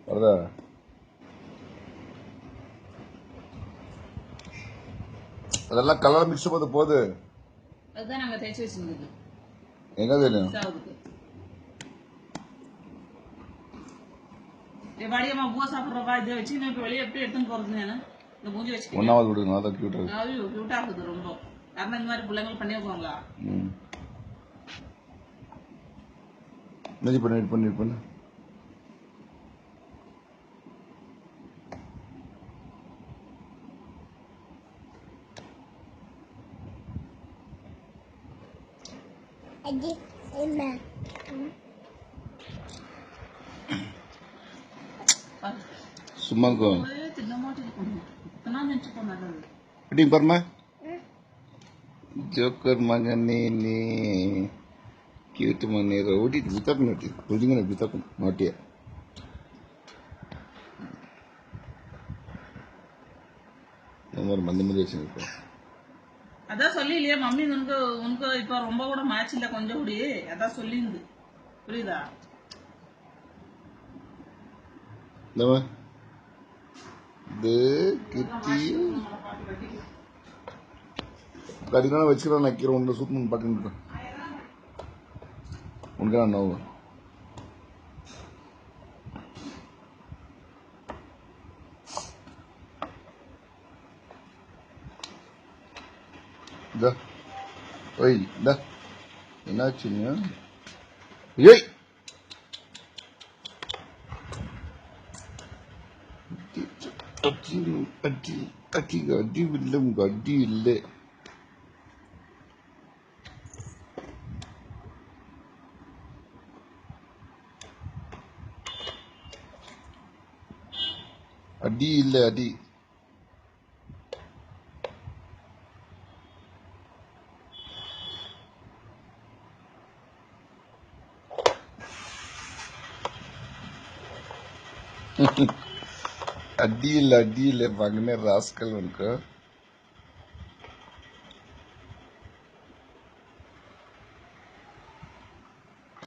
வருதா? அதெல்லாம் colour mix பண்ணது போகுது. அதுதான் நாங்க தேய்ச்சி வச்சிருந்தது. எங்க தெரியும்? வாடியம்மா பூவா சாப்பிட்றப்பா இதை வச்சு இப்போ வெளியே எப்படி எடுத்துன்னு போறது? இந்த மூஞ்சி வச்சு ஒன்னாவது விடுங்க, அதான் கியூட்டா இருக்கு. ஐயோ கியூட்டா இருக்குது ரொம்ப. யாருன்னா இந்த மாதிரி பிள்ளைங்களும் பண்ணி வைப்பாங்களா? நெஞ்சு பண்ணு. சும்மா பாருமா ஜோக்கர் மகனே நீ கியூட் மகனே ரவுடி பித்தக் நோட்டி புரிஞ்சுங்க பித்தக் நோட்டியா மந்தி மாதிரி வச்சுருக்கேன். அதான் சொல்லி இல்லையா மம்மி உனக்கு இப்ப ரொம்ப கூட மேட்ச் இல்ல கொஞ்சம் கூடி அதான் சொல்லிருந்து புரியுதா? இது கிட்டி கடினா வச்சுக்கிறேன் நக்கிறேன் ஒன்று சூப்பர் பாட்டு உனக்கு நான் நோவு ஒய் இந்த என்னாச்சுங்க? ஏய் அடி இல்லை உங்க அடி இல்லை. அடி இல்லை அடி அடி இல்லை மகனே ராஸ்கல் உனக்கு.